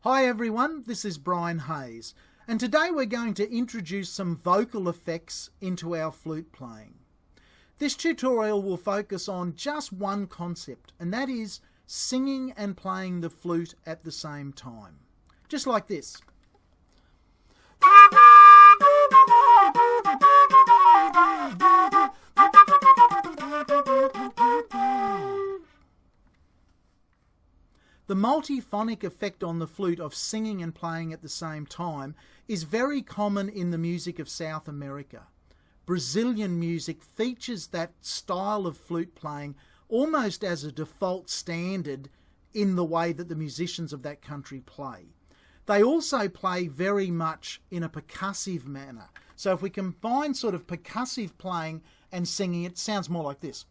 Hi everyone, this is Brian Hayes, and today we're going to introduce some vocal effects into our flute playing. This tutorial will focus on just one concept, and that is singing and playing the flute at the same time. Just like this. The multiphonic effect on the flute of singing and playing at the same time is very common in the music of South America. Brazilian music features that style of flute playing almost as a default standard in the way that the musicians of that country play. They also play very much in a percussive manner. So if we combine sort of percussive playing and singing, it sounds more like this.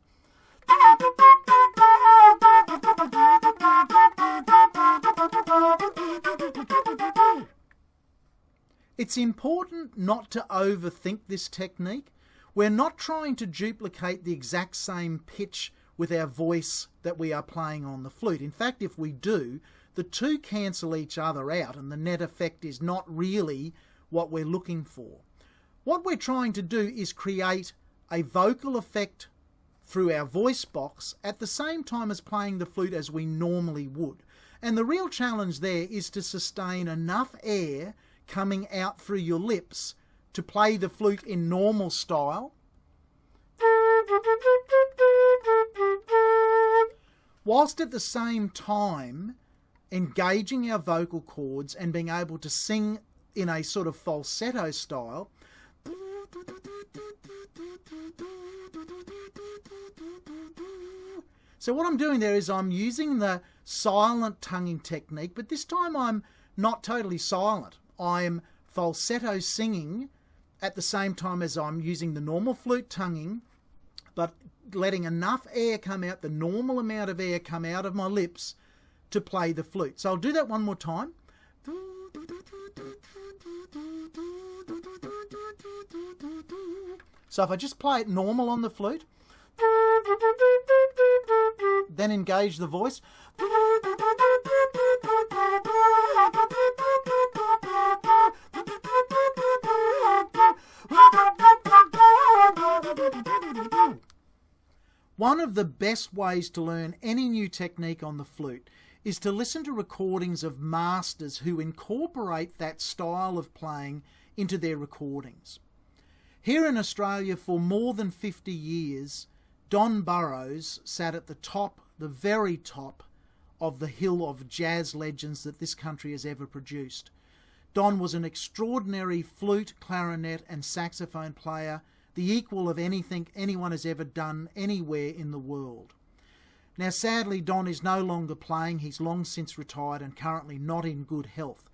It's important not to overthink this technique. We're not trying to duplicate the exact same pitch with our voice that we are playing on the flute. In fact, if we do, the two cancel each other out and the net effect is not really what we're looking for. What we're trying to do is create a vocal effect through our voice box at the same time as playing the flute as we normally would. And the real challenge there is to sustain enough air coming out through your lips to play the flute in normal style, whilst at the same time engaging our vocal cords and being able to sing in a sort of falsetto style. So what I'm doing there is I'm using the silent tonguing technique, but this time I'm not totally silent. I'm falsetto singing at the same time as I'm using the normal flute tonguing, but letting enough air come out, the normal amount of air come out of my lips to play the flute. So I'll do that one more time. So if I just play it normal on the flute, then engage the voice. One of the best ways to learn any new technique on the flute is to listen to recordings of masters who incorporate that style of playing into their recordings. Here in Australia for more than 50 years, Don Burrows sat at the top, the very top, of the hill of jazz legends that this country has ever produced. Don was an extraordinary flute, clarinet and saxophone player, the equal of anything anyone has ever done anywhere in the world. Now sadly, Don is no longer playing. He's long since retired and currently not in good health.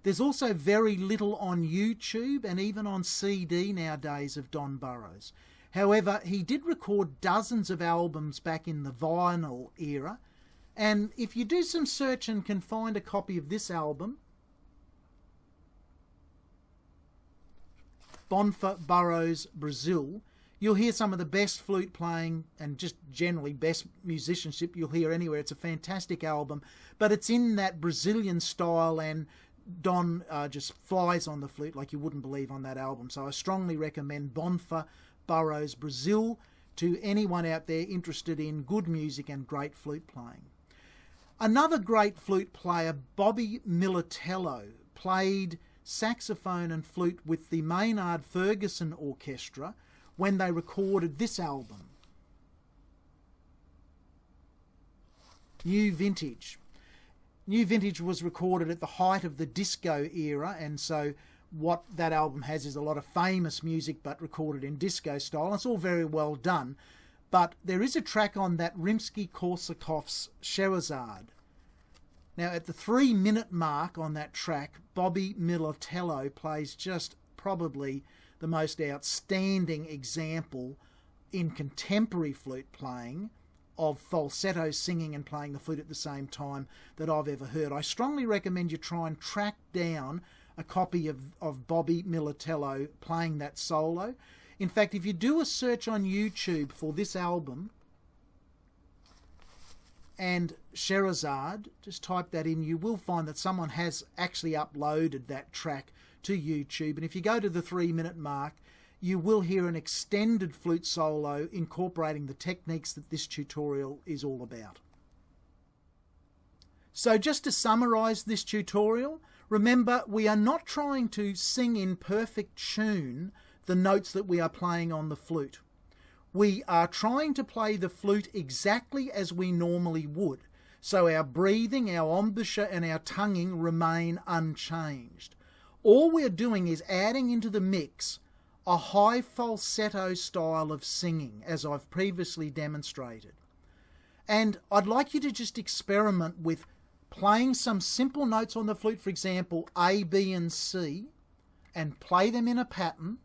There's also very little on YouTube and even on CD nowadays of Don Burrows. However, he did record dozens of albums back in the vinyl era, and if you do some search and can find a copy of this album, Burrows, Brazil, you'll hear some of the best flute playing and just generally best musicianship you'll hear anywhere. It's a fantastic album, but it's in that Brazilian style, and Don just flies on the flute like you wouldn't believe on that album. So I strongly recommend Burrows, Brazil to anyone out there interested in good music and great flute playing. Another great flute player, Bobby Militello, played saxophone and flute with the Maynard Ferguson Orchestra when they recorded this album, New Vintage. New Vintage was recorded at the height of the disco era, and so what that album has is a lot of famous music but recorded in disco style. It's all very well done, but there is a track on that Rimsky-Korsakov's Scheherazade. Now at the 3-minute mark on that track, Bobby Militello plays just probably the most outstanding example in contemporary flute playing of falsetto singing and playing the flute at the same time that I've ever heard. I strongly recommend you try and track down a copy of Bobby Militello playing that solo. In fact, if you do a search on YouTube for this album and Scheherazade, just type that in, you will find that someone has actually uploaded that track to YouTube. And if you go to the 3-minute mark, you will hear an extended flute solo incorporating the techniques that this tutorial is all about. So just to summarise this tutorial, remember, we are not trying to sing in perfect tune the notes that we are playing on the flute. We are trying to play the flute exactly as we normally would. So our breathing, our embouchure and our tonguing remain unchanged. All we're doing is adding into the mix a high falsetto style of singing, as I've previously demonstrated. And I'd like you to just experiment with playing some simple notes on the flute, for example, A, B and C, and play them in a pattern.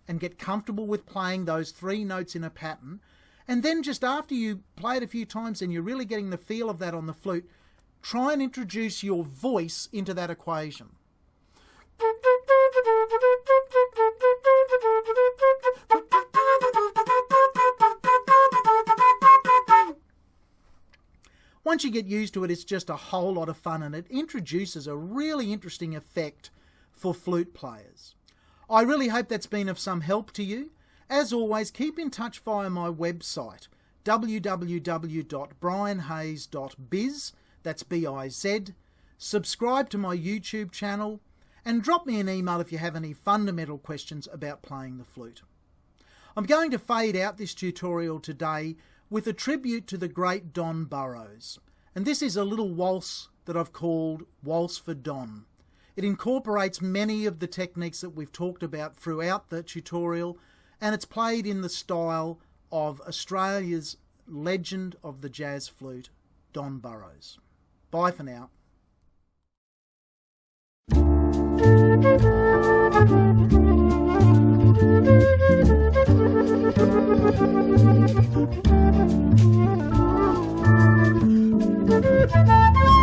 And get comfortable with playing those 3 notes in a pattern. And then just after you play it a few times and you're really getting the feel of that on the flute, try and introduce your voice into that equation. Once you get used to it, it's just a whole lot of fun, and it introduces a really interesting effect for flute players. I really hope that's been of some help to you. As always, keep in touch via my website, www.brianhayes.biz, that's B-I-Z. Subscribe to my YouTube channel, and drop me an email if you have any fundamental questions about playing the flute. I'm going to fade out this tutorial today with a tribute to the great Don Burrows. And this is a little waltz that I've called Waltz for Don. It incorporates many of the techniques that we've talked about throughout the tutorial, and it's played in the style of Australia's legend of the jazz flute, Don Burrows. Bye for now. Thank you.